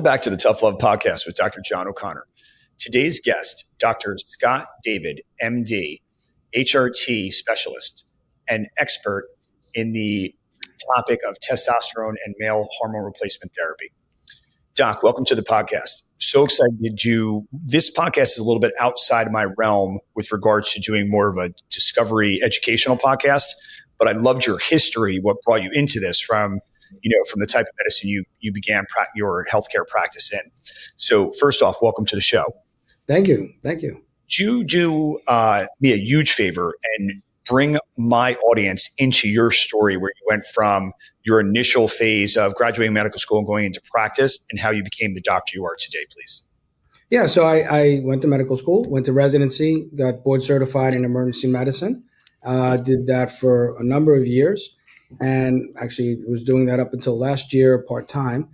back to the Tough Love Podcast with Dr. John O'Connor. Today's guest, Dr. Scott David, MD, HRT specialist and expert in the topic of testosterone and male hormone replacement therapy. Doc, welcome to the podcast. So excited this podcast is a little bit outside my realm with regards to doing more of a discovery educational podcast, but I loved your history, what brought you into this from the type of medicine you began your healthcare practice in. So first off, welcome to the show. Thank you. Thank you. Would you do me a huge favor and bring my audience into your story where you went from your initial phase of graduating medical school and going into practice and how you became the doctor you are today, please? Yeah, so I went to medical school, went to residency, got board certified in emergency medicine, did that for a number of years, and actually was doing that up until last year part-time.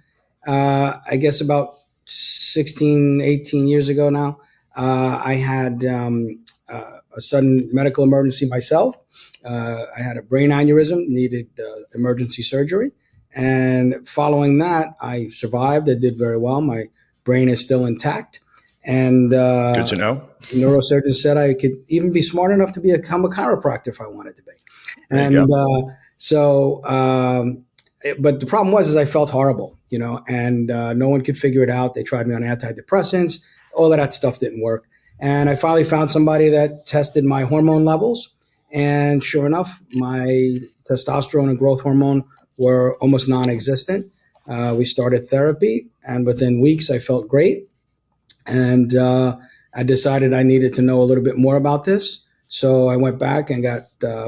I guess about 16, 18 years ago now, I had a sudden medical emergency myself. I had a brain aneurysm, needed emergency surgery. And following that, I survived. I did very well. My brain is still intact. And good to know. The neurosurgeon said I could even be smart enough to become a chiropractor if I wanted to be. And but the problem was I felt horrible, and no one could figure it out. They tried me on antidepressants. All of that stuff didn't work. And I finally found somebody that tested my hormone levels. And sure enough, my testosterone and growth hormone were almost non-existent. We started therapy, and within weeks, I felt great. And I decided I needed to know a little bit more about this. So I went back and got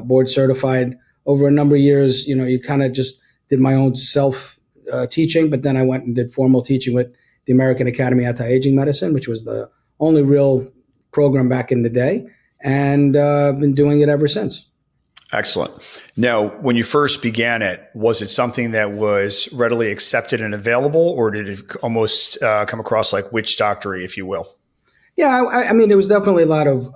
board certified over a number of years. You kind of just did my own self teaching, but then I went and did formal teaching with the American Academy of Anti-Aging Medicine, which was the only real program back in the day. And I've been doing it ever since. Excellent. Now, when you first began it, was it something that was readily accepted and available, or did it almost come across like witch doctory, if you will? Yeah, I mean, there was definitely a lot of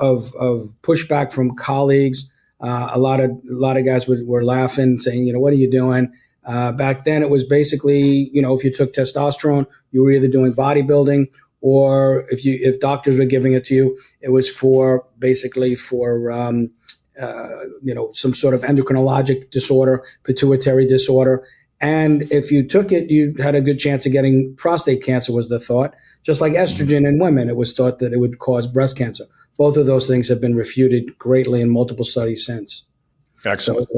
pushback from colleagues. A lot of guys were laughing, saying, what are you doing? Back then, it was basically, if you took testosterone, you were either doing bodybuilding, or if doctors were giving it to you, it was for some sort of endocrinologic disorder, pituitary disorder. And if you took it, you had a good chance of getting prostate cancer, was the thought. Just like estrogen in women, it was thought that it would cause breast cancer. Both of those things have been refuted greatly in multiple studies since. Excellent.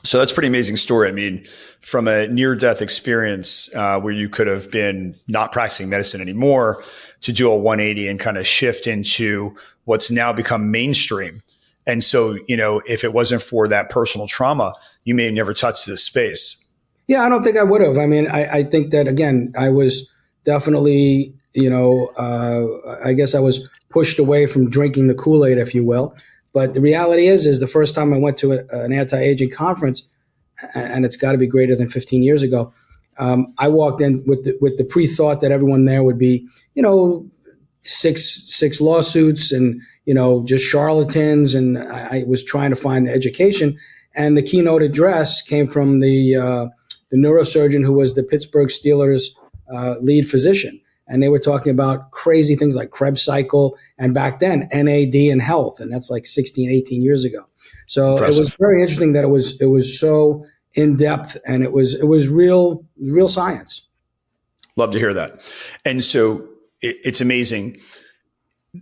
So that's a pretty amazing story. I mean, from a near-death experience where you could have been not practicing medicine anymore to do a 180 and kind of shift into what's now become mainstream. And so, if it wasn't for that personal trauma, you may have never touched this space. Yeah, I don't think I would have. I mean, I think that, again, I was definitely, I guess I was pushed away from drinking the Kool-Aid, if you will. But the reality is the first time I went to an anti-aging conference, and it's got to be greater than 15 years ago, I walked in with the pre-thought that everyone there would be, six lawsuits and, just charlatans. And I was trying to find the education. And the keynote address came from the neurosurgeon who was the Pittsburgh Steelers lead physician. And they were talking about crazy things like Krebs cycle and back then NAD and health. And that's like 16, 18 years ago. So Impressive. It was very interesting that it was so in depth, and it was real science. Love to hear that. And so it's amazing.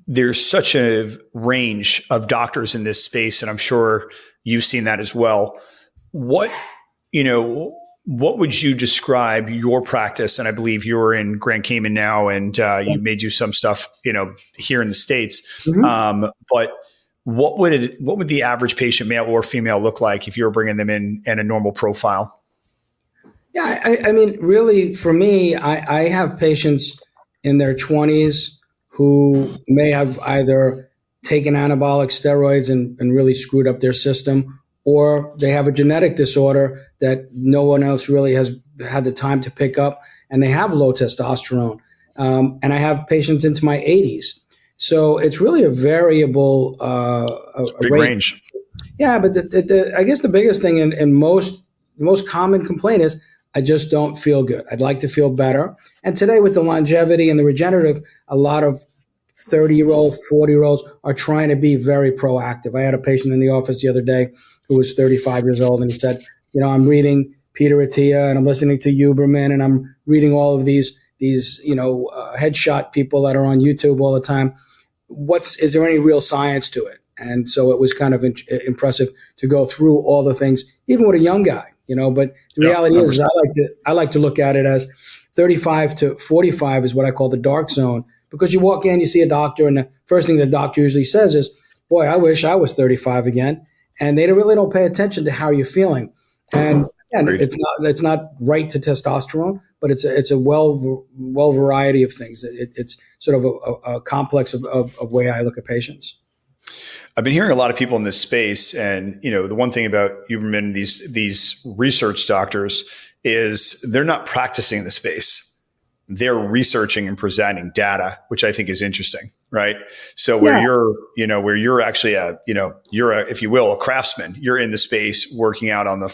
There's such a range of doctors in this space, and I'm sure you've seen that as well. What would you describe your practice? And I believe you're in Grand Cayman now, and you may do some stuff, here in the States. Mm-hmm. But what would the average patient, male or female, look like if you were bringing them in a normal profile? Yeah, I mean, really, for me, I have patients in their 20s who may have either taken anabolic steroids and really screwed up their system, or they have a genetic disorder that no one else really has had the time to pick up, and they have low testosterone. And I have patients into my 80s. So it's really a variable big range. Yeah, but I guess the biggest thing and most common complaint is I just don't feel good. I'd like to feel better. And today with the longevity and the regenerative, a lot of 30-year-olds, 40-year-olds are trying to be very proactive. I had a patient in the office the other day who was 35 years old, and he said, I'm reading Peter Attia and I'm listening to Huberman and I'm reading all of these headshot people that are on YouTube all the time. Is there any real science to it? And so it was kind of impressive to go through all the things, even with a young guy, but the reality is I like to look at it as 35 to 45 is what I call the dark zone, because you walk in, you see a doctor, and the first thing the doctor usually says is, boy, I wish I was 35 again. And they really don't pay attention to how you're feeling. And it's not right to testosterone, but it's a well variety of things. It's sort of a complex of way I look at patients. I've been hearing a lot of people in this space, and the one thing about Huberman, these research doctors, is they're not practicing the space. They're researching and presenting data, which I think is interesting, right? So where you're actually you're if you will, a craftsman. You're in the space, working out on the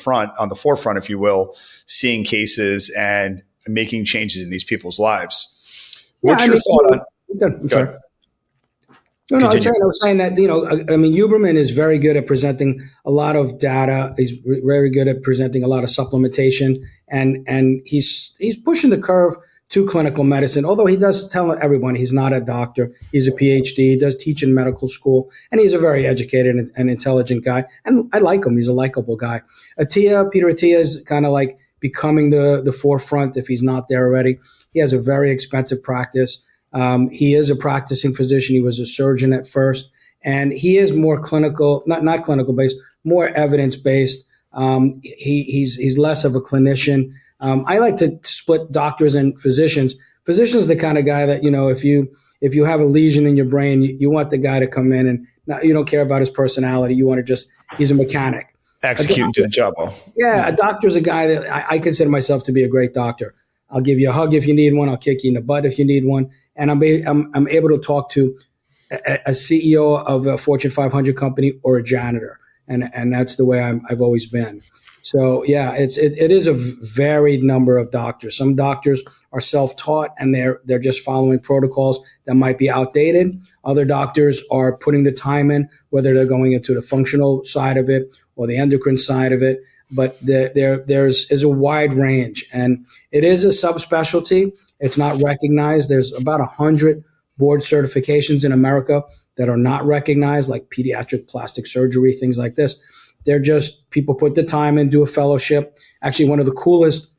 forefront, if you will, seeing cases and making changes in these people's lives. What's your thought on? I'm sorry. No, I was saying that, Huberman is very good at presenting a lot of data. He's very good at presenting a lot of supplementation, and he's pushing the curve to clinical medicine, although he does tell everyone he's not a doctor. He's a PhD. He does teach in medical school, and he's a very educated and intelligent guy. And I like him. He's a likable guy. Peter Attia is kind of like becoming the forefront if he's not there already. He has a very expensive practice. He is a practicing physician. He was a surgeon at first, and he is more clinical, not clinical based, more evidence based. He's less of a clinician. I like to split doctors and physicians. Physicians the kind of guy that, if you have a lesion in your brain, you want the guy to come in and you don't care about his personality. You want to he's a mechanic. Execute and do the job well. Yeah, a doctor's a guy that I consider myself to be a great doctor. I'll give you a hug if you need one. I'll kick you in the butt if you need one. And I'm able to talk to a CEO of a Fortune 500 company or a janitor, and that's the way I've always been. So yeah, it is a varied number of doctors. Some doctors are self-taught and they're just following protocols that might be outdated. Other doctors are putting the time in, whether they're going into the functional side of it or the endocrine side of it. But there's a wide range, and it is a subspecialty. It's not recognized. There's about 100 board certifications in America that are not recognized, like pediatric plastic surgery, things like this. They're just people put the time in, do a fellowship. Actually, one of the coolest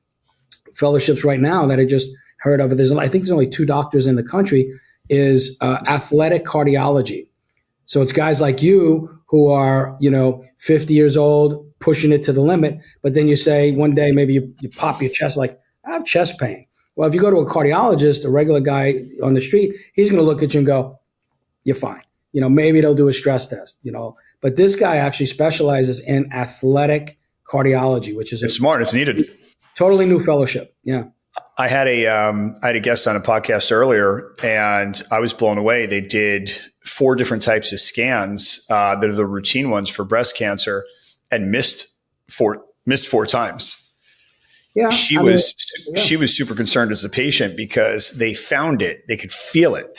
fellowships right now that I just heard of, I think there's only 2 doctors in the country, is athletic cardiology. So it's guys like you who are, 50 years old, pushing it to the limit. But then you say one day, maybe you pop your chest like, I have chest pain. Well, if you go to a cardiologist, a regular guy on the street, he's going to look at you and go, you're fine. Maybe they'll do a stress test, But this guy actually specializes in athletic cardiology, which is smart. It's needed. Totally new fellowship. Yeah. I had a guest on a podcast earlier, and I was blown away. They did 4 different types of scans that are the routine ones for breast cancer, and missed 4 times. Yeah, she was super concerned as a patient because they found it, they could feel it,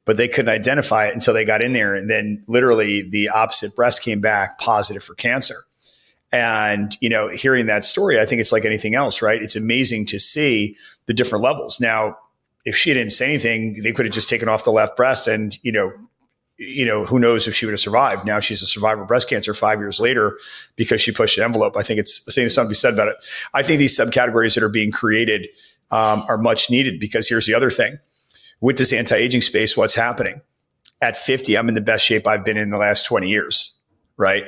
but they couldn't identify it until they got in there, and then literally the opposite breast came back positive for cancer. And, hearing that story, I think it's like anything else, right? It's amazing to see the different levels. Now, if she didn't say anything, they could have just taken off the left breast and, who knows if she would have survived. Now she's a survivor of breast cancer 5 years later because she pushed the envelope. I think it's something to be said about it. I think these subcategories that are being created are much needed, because here's the other thing. With this anti-aging space, what's happening? At 50, I'm in the best shape I've been in the last 20 years, right?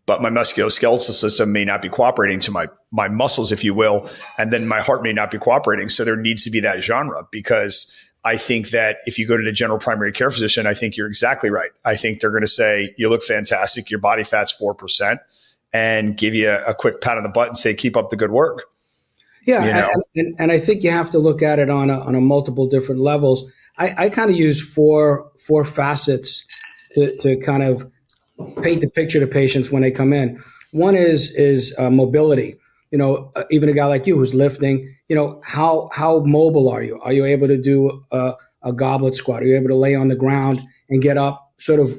But my musculoskeletal system may not be cooperating to my muscles, if you will, and then my heart may not be cooperating. So there needs to be that genre, because I think that if you go to the general primary care physician, I think you're exactly right. I think they're going to say, you look fantastic, your body fat's 4%, and give you a quick pat on the butt and say, keep up the good work. Yeah, and I think you have to look at it on a multiple different levels. I kind of use four facets to kind of paint the picture to patients when they come in. One is mobility. even a guy like you who's lifting, how mobile are you? Are you able to do a goblet squat? Are you able to lay on the ground and get up sort of,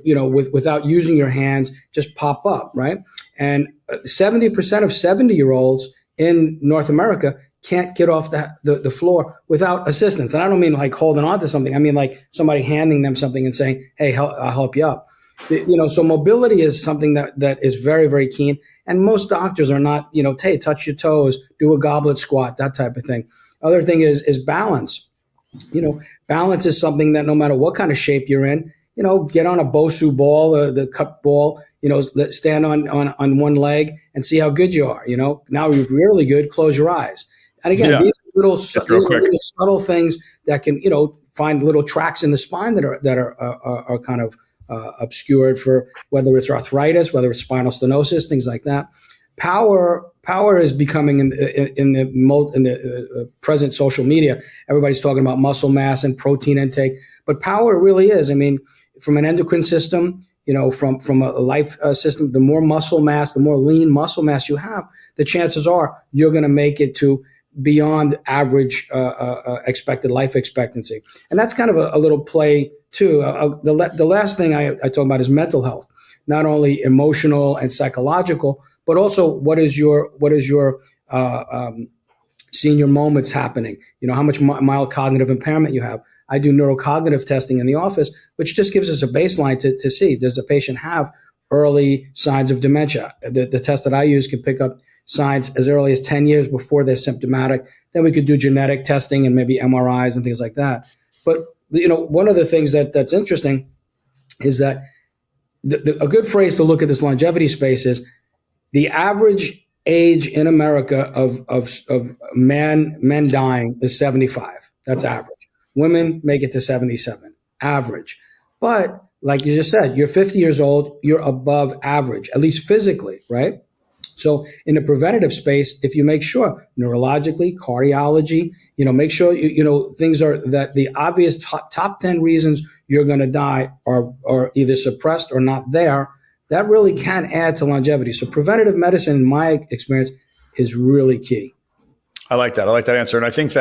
without using your hands, just pop up, right? And 70% of 70-year-olds in North America can't get off the floor without assistance. And I don't mean like holding on to something. I mean like somebody handing them something and saying, hey, I'll help you up. So mobility is something that is very, very keen. And most doctors are not, hey, touch your toes, do a goblet squat, that type of thing. Other thing is balance. Balance is something that no matter what kind of shape you're in, get on a Bosu ball or the cup ball, stand on one leg and see how good you are. Now you're really good, close your eyes. And again, these are little subtle things that can, find little tracks in the spine that are kind of obscured for whether it's arthritis, whether it's spinal stenosis, things like that. Power is becoming in the present social media. Everybody's talking about muscle mass and protein intake, but power really is. I mean, from an endocrine system, from a life system, the more muscle mass, the more lean muscle mass you have, the chances are you're going to make it to beyond average expected life expectancy. And that's kind of a little play too. The last thing I talk about is mental health, not only emotional and psychological, but also what is your senior moments happening? How much mild cognitive impairment you have. I do neurocognitive testing in the office, which just gives us a baseline to see, does the patient have early signs of dementia? The test that I use can pick up signs as early as 10 years before they're symptomatic. Then we could do genetic testing and maybe MRIs and things like that. But, one of the things that's interesting is that a good phrase to look at this longevity space is the average age in America of men dying is 75. That's average. Women make it to 77, average. But like you just said, you're 50 years old, you're above average, at least physically, right? So in the preventative space, if you make sure neurologically, cardiology, make sure, things are that the obvious top 10 reasons you're going to die are either suppressed or not there, that really can add to longevity. So preventative medicine, in my experience, is really key. I like that. I like that answer. And I think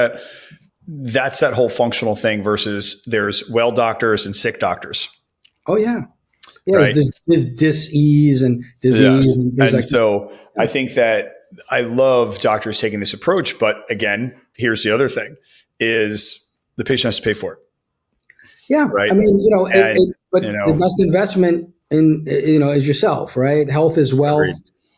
that's that whole functional thing versus there's well doctors and sick doctors. Oh, yeah. Yeah, right? There's dis-ease and disease and things like that. So I think that I love doctors taking this approach. But again, here's the other thing is the patient has to pay for it. Yeah. Right. I mean, the best investment is yourself, right? Health is wealth.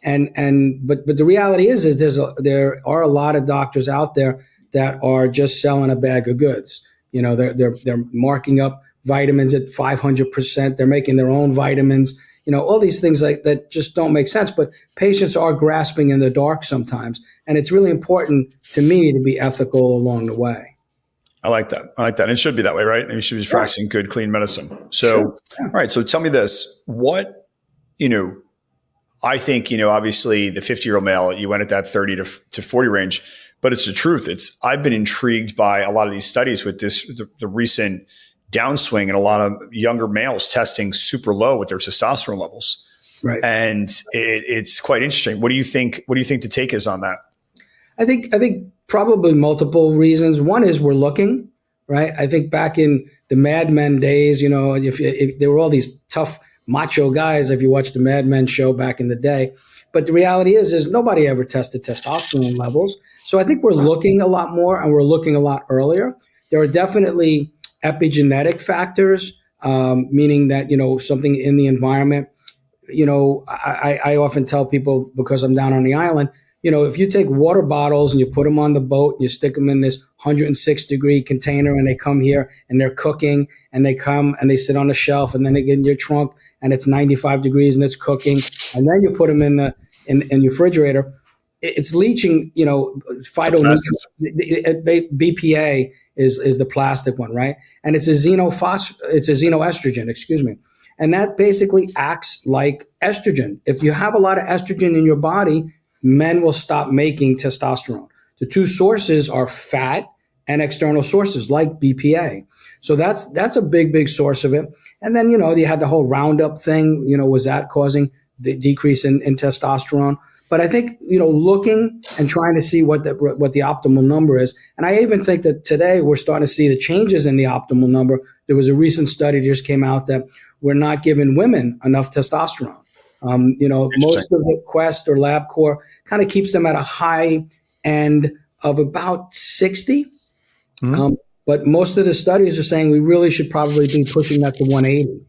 Agreed. But the reality is there are a lot of doctors out there that are just selling a bag of goods. They're marking up vitamins at 500%. They're making their own vitamins. All these things like that just don't make sense. But patients are grasping in the dark sometimes, and it's really important to me to be ethical along the way. I like that. And it should be that way, right? And you should be practicing good, clean medicine. So, sure. Yeah. All right. So tell me this: what I think obviously the 50-year-old male, you went at that 30 to 40 range. But it's the truth. I've been intrigued by a lot of these studies with the recent downswing and a lot of younger males testing super low with their testosterone levels. Right. And it's quite interesting. What do you think the take is on that? I think probably multiple reasons. One is we're looking, right? I think back in the Mad Men days, if there were all these tough macho guys, if you watched the Mad Men show back in the day. But the reality is nobody ever tested testosterone levels. So I think we're looking a lot more and we're looking a lot earlier. There are definitely epigenetic factors, meaning that, something in the environment, I often tell people because I'm down on the island, if you take water bottles and you put them on the boat and you stick them in this 106-degree container and they come here and they're cooking and they come and they sit on the shelf and then they get in your trunk and it's 95 degrees and it's cooking and then you put them in your refrigerator, it's leaching, phytonutrients. BPA is the plastic one, right? And it's a xenoestrogen, excuse me. And that basically acts like estrogen. If you have a lot of estrogen in your body, men will stop making testosterone. The two sources are fat and external sources like BPA. So that's a big source of it. And then, you had the whole Roundup thing, was that causing the decrease in testosterone? But I think, looking and trying to see what the optimal number is. And I even think that today we're starting to see the changes in the optimal number. There was a recent study that just came out that we're not giving women enough testosterone. Most of the Quest or LabCorp kind of keeps them at a high end of about 60. Mm-hmm. But most of the studies are saying we really should probably be pushing that to 180.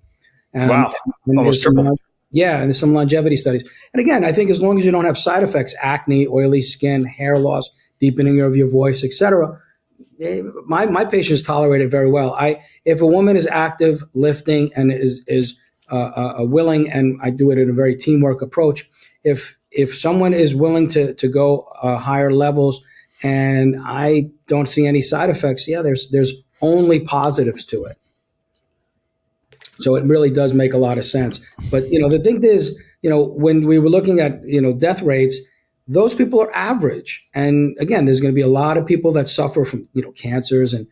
Wow. Almost triple. Yeah, and there's some longevity studies. And again, I think as long as you don't have side effects, acne, oily skin, hair loss, deepening of your voice, etc., my patients tolerate it very well. If a woman is active, lifting, and is willing, and I do it in a very teamwork approach, if someone is willing to go higher levels, and I don't see any side effects, there's only positives to it. So it really does make a lot of sense. But, the thing is, when we were looking at, death rates, those people are average. And again, there's going to be a lot of people that suffer from, cancers and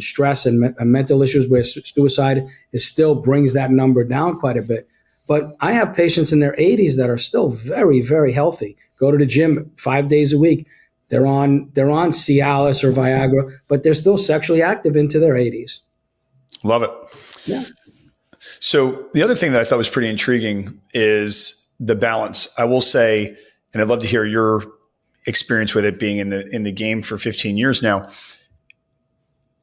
stress and mental issues where suicide still brings that number down quite a bit. But I have patients in their 80s that are still very, very healthy, go to the gym 5 days a week. They're on Cialis or Viagra, but they're still sexually active into their 80s. Love it. Yeah. So the other thing that I thought was pretty intriguing is the balance. I will say, and I'd love to hear your experience with it being in the game for 15 years now.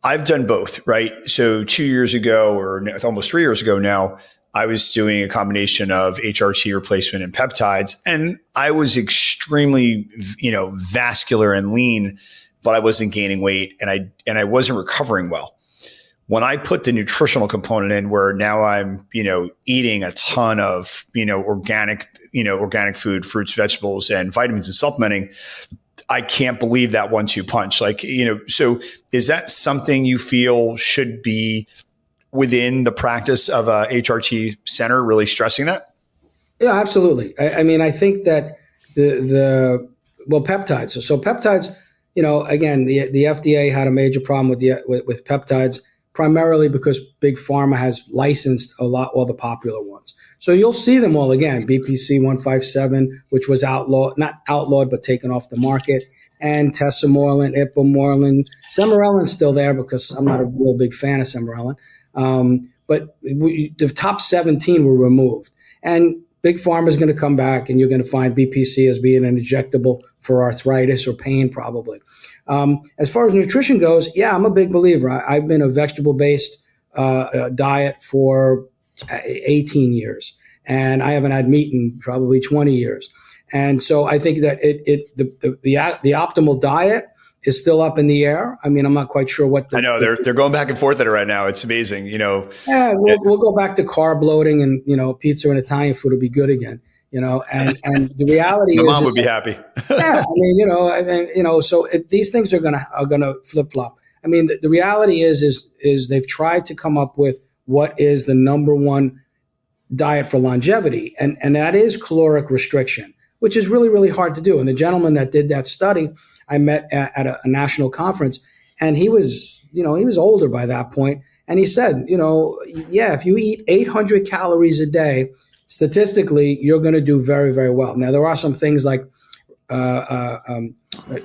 I've done both, right? So 2 years ago, or almost 3 years ago now, I was doing a combination of HRT replacement and peptides, and I was extremely, vascular and lean, but I wasn't gaining weight, and I wasn't recovering well. When I put the nutritional component in, where now I'm, eating a ton of, organic food, fruits, vegetables, and vitamins and supplementing, I can't believe that 1-2 punch. So is that something you feel should be within the practice of a HRT center, really stressing that? Yeah, absolutely. I think that peptides. So peptides, again, the FDA had a major problem with peptides, primarily because Big Pharma has licensed all the popular ones. So you'll see them all again, BPC 157, which was not outlawed, but taken off the market, and Tesamorelin, Ipamorelin. Semorelin's still there because I'm not a real big fan of Semoreline. But the top 17 were removed. And Big Pharma is going to come back, and you're going to find BPC as being an injectable for arthritis or pain, probably. As far as nutrition goes, I'm a big believer. I've been a vegetable-based diet for 18 years, and I haven't had meat in probably 20 years. And so I think that the optimal diet is still up in the air. I'm not quite sure what I know they're going back and forth at it right now. It's amazing, Yeah, we'll go back to carb loading, and pizza and Italian food will be good again. And the reality is, mom would be happy. So these things are gonna flip flop. The reality is they've tried to come up with what is the number one diet for longevity, and that is caloric restriction, which is really, really hard to do. And the gentleman that did that study, I met at a national conference, and he was older by that point, and he said, if you eat 800 calories a day, statistically, you're going to do very, very well. Now, there are some things like,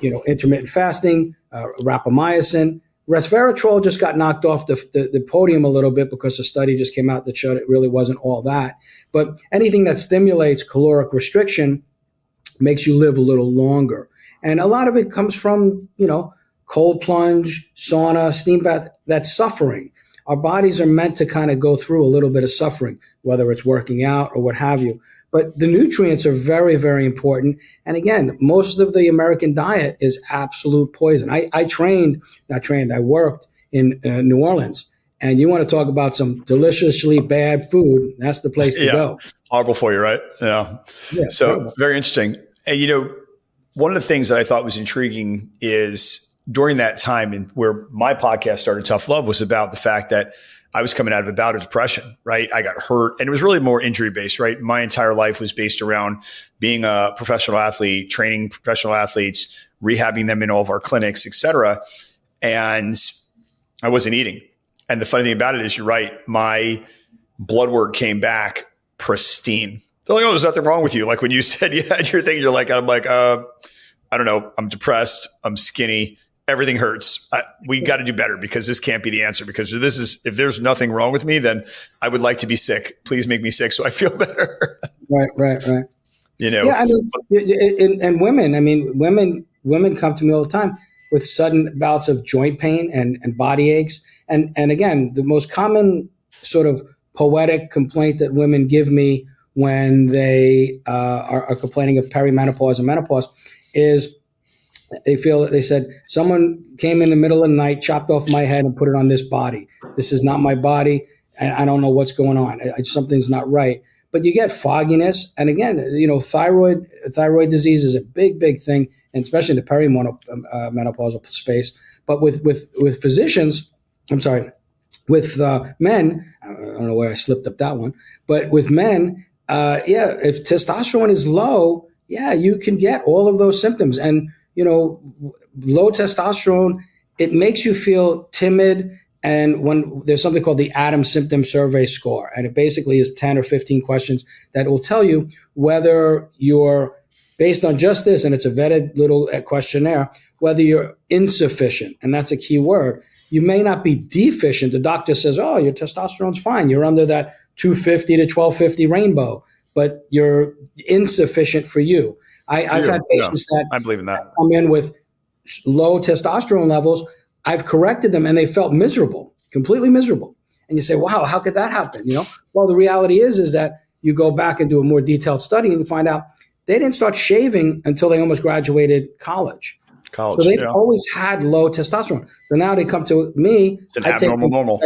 intermittent fasting, rapamycin. Resveratrol just got knocked off the podium a little bit because a study just came out that showed it really wasn't all that. But anything that stimulates caloric restriction makes you live a little longer. And a lot of it comes from, cold plunge, sauna, steam bath, that's suffering. Our bodies are meant to kind of go through a little bit of suffering, whether it's working out or what have you. But the nutrients are very, very important. And again, most of the American diet is absolute poison. I worked in New Orleans. And you want to talk about some deliciously bad food, that's the place to go. Horrible for you, right? Yeah. So terrible. Very interesting. And, one of the things that I thought was intriguing is during that time, and where my podcast started, Tough Love, was about the fact that I was coming out of a bout of depression, right? I got hurt, and it was really more injury based, right? My entire life was based around being a professional athlete, training professional athletes, rehabbing them in all of our clinics, et cetera. And I wasn't eating. And the funny thing about it is, you're right, my blood work came back pristine. They're like, oh, there's nothing wrong with you. Like when you said you had your thing, you're like, I'm like, I don't know. I'm depressed. I'm skinny. Everything hurts. We got to do better because this can't be the answer. Because if there's nothing wrong with me, then I would like to be sick. Please make me sick so I feel better. Right. You know? Yeah. I mean, and women come to me all the time with sudden bouts of joint pain and body aches. And again, the most common sort of poetic complaint that women give me when they are complaining of perimenopause and menopause is they said, someone came in the middle of the night, chopped off my head and put it on this body. This is not my body. And I don't know what's going on. Something's not right. But you get fogginess. And again, thyroid disease is a big thing, and especially in the perimenopausal space. But with physicians, with men, I don't know where I slipped up that one, but with men, if testosterone is low, you can get all of those symptoms. And low testosterone, it makes you feel timid. And when there's something called the Adams Symptom Survey Score, and it basically is 10 or 15 questions that will tell you whether you're, based on just this, and it's a vetted little questionnaire, whether you're insufficient, and that's a key word. You may not be deficient. The doctor says, oh, your testosterone's fine. You're under that 250 to 1250 rainbow, but you're insufficient for you. I've had patients that I believe in that come in with low testosterone levels. I've corrected them and they felt miserable, completely miserable. And you say, wow, how could that happen? Well, the reality is that you go back and do a more detailed study and you find out they didn't start shaving until they almost graduated college. So they've always had low testosterone. So now they come to me. It's an abnormal normal.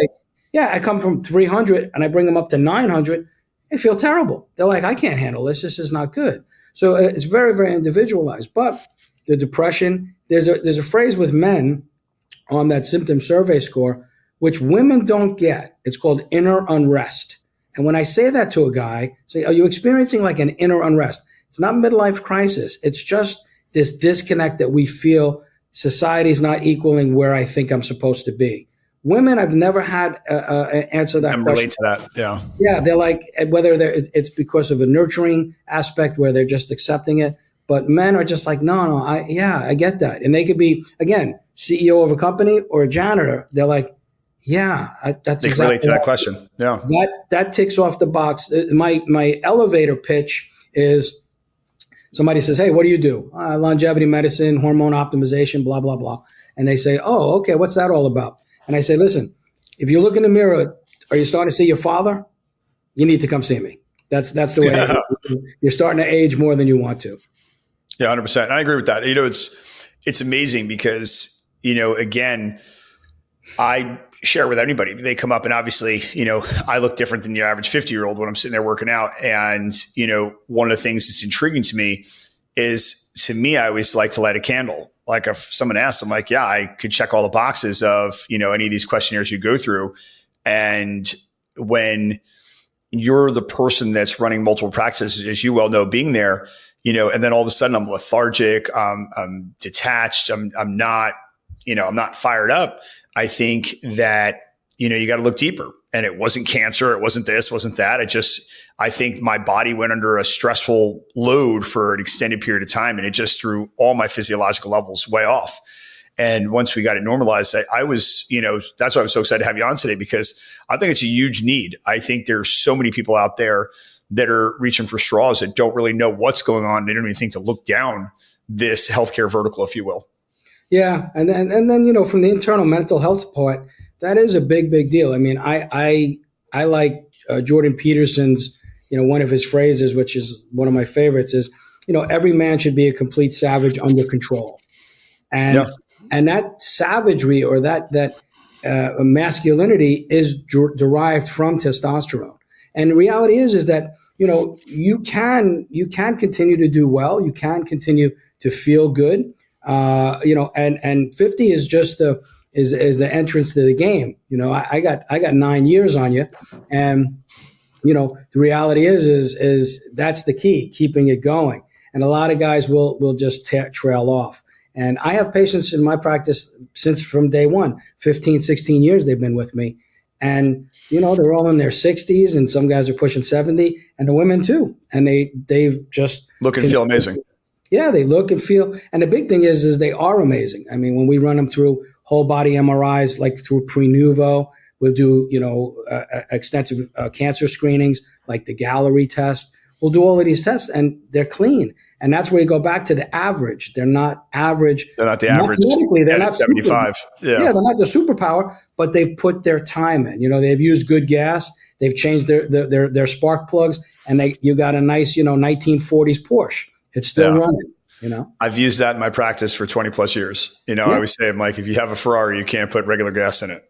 I come from 300 and I bring them up to 900. They feel terrible. They're like, I can't handle this. This is not good. So it's very, very individualized. But the depression, there's a phrase with men on that symptom survey score, which women don't get. It's called inner unrest. And when I say that to a guy, say, are you experiencing like an inner unrest? It's not midlife crisis. It's just this disconnect that we feel society's not equaling where I think I'm supposed to be. Women, I've never had answer that question. Relate to that, yeah. Yeah, they're like, whether it's because of a nurturing aspect where they're just accepting it. But men are just like, no, I get that. And they could be, again, CEO of a company or a janitor. They're like, that's they exactly relate to that question. Yeah. That ticks off the box. My elevator pitch is somebody says, hey, what do you do? Longevity medicine, hormone optimization, blah, blah, blah. And they say, oh, okay, what's that all about? And I say, listen, if you look in the mirror, are you starting to see your father? You need to come see me. That's the way. Yeah. You're starting to age more than you want to. Yeah, 100%. I agree with that. It's amazing because, again, I share with anybody. They come up and obviously, I look different than your average 50-year-old when I'm sitting there working out. And, one of the things that's intriguing to me is, I always like to light a candle. Like if someone asks, I'm like, yeah, I could check all the boxes of, any of these questionnaires you go through. And when you're the person that's running multiple practices, as you well know, being there, and then all of a sudden I'm lethargic, I'm detached, I'm not fired up. I think that, you got to look deeper. And it wasn't cancer. It wasn't this, wasn't that. I think my body went under a stressful load for an extended period of time. And it just threw all my physiological levels way off. And once we got it normalized, I was, that's why I was so excited to have you on today, because I think it's a huge need. I think there's so many people out there that are reaching for straws that don't really know what's going on. They don't even think to look down this healthcare vertical, if you will. Yeah. And then, from the internal mental health part, that is a big deal. I mean, I like Jordan Peterson's, one of his phrases, which is one of my favorites, is, every man should be a complete savage under control. And that savagery or that masculinity is derived from testosterone. And the reality is that, you can continue to do well. You can continue to feel good. And 50 is just is the entrance to the game. I got 9 years on you, and the reality is that's the key, keeping it going. And a lot of guys will just trail off. And I have patients in my practice from day one, 15, 16 years they've been with me. And, they're all in their 60s, and some guys are pushing 70, and the women too. And they've just look and feel amazing. Yeah, they look and feel. And the big thing is they are amazing. I mean, when we run them through whole body MRIs, like through Prenuvo, we'll do, extensive cancer screenings, like the Gallery test. We'll do all of these tests, and they're clean. And that's where you go back to the average. They're not average. They're not the average. They're not 75. Yeah, they're not the superpower, but they've put their time in. They've used good gas. They've changed their spark plugs, and you got a nice, 1940s Porsche. It's still running. I've used that in my practice for 20 plus years. I always say, Mike, if you have a Ferrari, you can't put regular gas in it.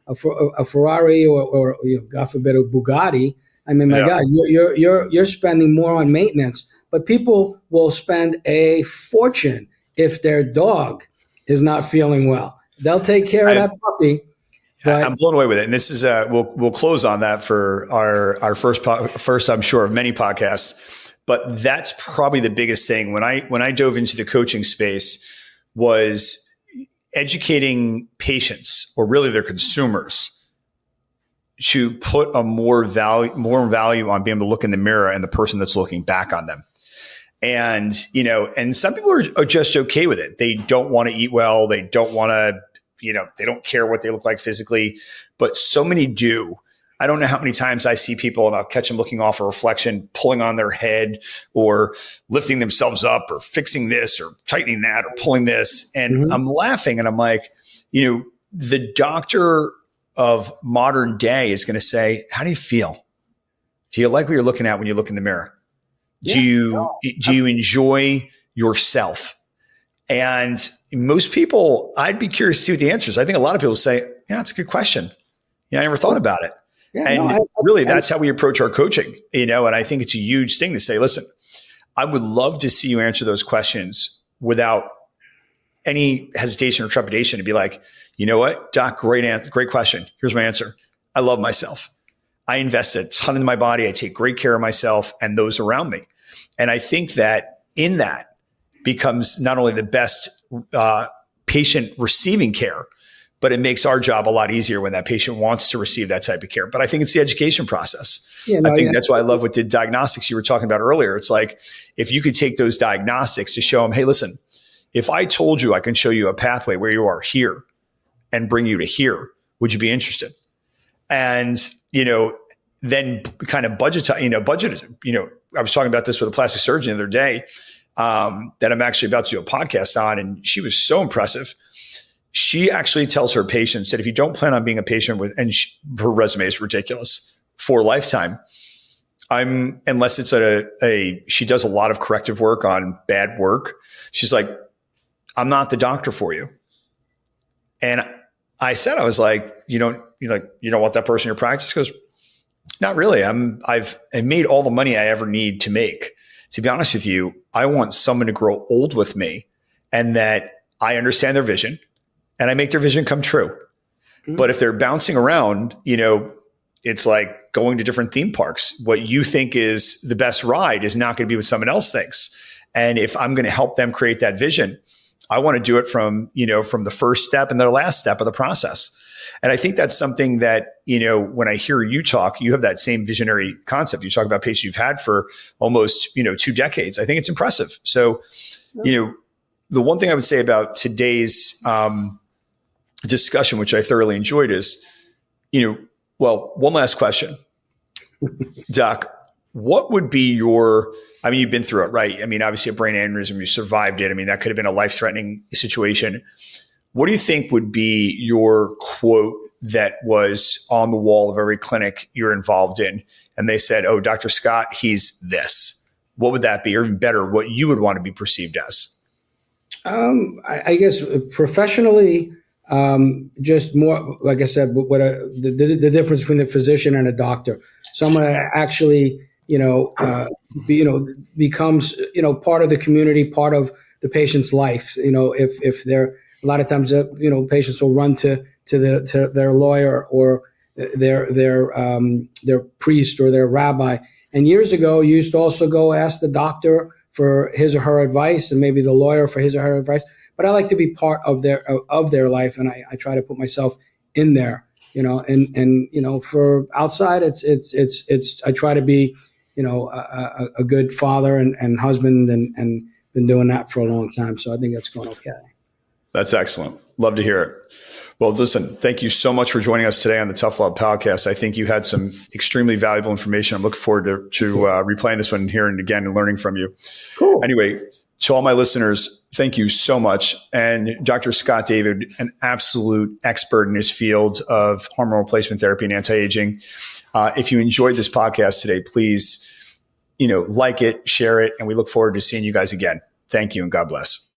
A Ferrari or God forbid, a Bugatti. I mean, my God, you're spending more on maintenance, but people will spend a fortune if their dog is not feeling well. They'll take care of that puppy. I'm blown away with it, and this is we'll close on that for our first I'm sure of many podcasts. But that's probably the biggest thing when I dove into the coaching space was educating patients, or really their consumers, to put a more value on being able to look in the mirror and the person that's looking back on them. And, and some people are just okay with it. They don't want to eat well. They don't want to, they don't care what they look like physically, but so many do. I don't know how many times I see people and I'll catch them looking off a reflection, pulling on their head or lifting themselves up or fixing this or tightening that or pulling this. And I'm laughing and I'm like, the doctor of modern day is going to say, how do you feel? Do you like what you're looking at when you look in the mirror? Do you enjoy yourself? And most people, I'd be curious to see what the answer is. I think a lot of people say, yeah, that's a good question. I never thought about it. Yeah, that's how we approach our coaching, and I think it's a huge thing to say, listen, I would love to see you answer those questions without any hesitation or trepidation, to be like, you know what, Doc, great question. Here's my answer. I love myself. I invest a ton into my body. I take great care of myself and those around me. And I think that in that becomes not only the best patient receiving care, but it makes our job a lot easier when that patient wants to receive that type of care. But I think it's the education process. I think that's why I love what the diagnostics you were talking about earlier. It's like, if you could take those diagnostics to show them, hey, listen, if I told you I can show you a pathway where you are here and bring you to here, would you be interested? And, then kind of budget, I was talking about this with a plastic surgeon the other day that I'm actually about to do a podcast on, and she was so impressive. She actually tells her patients that if you don't plan on being a patient with, and her resume is ridiculous, for a lifetime, unless it's she does a lot of corrective work on bad work. She's like, I'm not the doctor for you. And I was like, you don't want that person in your practice? She goes, not really. I've made all the money I ever need to make. To be honest with you, I want someone to grow old with me and that I understand their vision and I make their vision come true. Mm-hmm. But if they're bouncing around, it's like going to different theme parks. What you think is the best ride is not going to be what someone else thinks. And if I'm going to help them create that vision, I want to do it from the first step and the last step of the process. And I think that's something that, when I hear you talk, you have that same visionary concept. You talk about patients you've had for almost, 2 decades. I think it's impressive. So, the one thing I would say about today's discussion, which I thoroughly enjoyed, is, one last question, Doc, what would be you've been through it, right? Obviously a brain aneurysm, you survived it. That could have been a life-threatening situation. What do you think would be your quote that was on the wall of every clinic you're involved in? And they said, oh, Dr. Scott, he's this. What would that be? Or even better, what you would want to be perceived as? I guess professionally, just more, like I said, the difference between the physician and a doctor. Someone that actually, becomes, part of the community, part of the patient's life. If they're, a lot of times, patients will run to their lawyer or their priest or their rabbi. And years ago, you used to also go ask the doctor for his or her advice, and maybe the lawyer for his or her advice. but I like to be part of their life, and I try to put myself in there, and for outside, it's I try to be, a good father and husband, and been doing that for a long time. So I think that's going okay. That's excellent. Love to hear it. Well, listen, thank you so much for joining us today on the Tough Love Podcast. I think you had some extremely valuable information. I'm looking forward to replaying this one and hearing it again and learning from you. Cool. Anyway, to all my listeners, thank you so much. And Dr. Scott David, an absolute expert in his field of hormone replacement therapy and anti-aging. If you enjoyed this podcast today, please, like it, share it, and we look forward to seeing you guys again. Thank you, and God bless.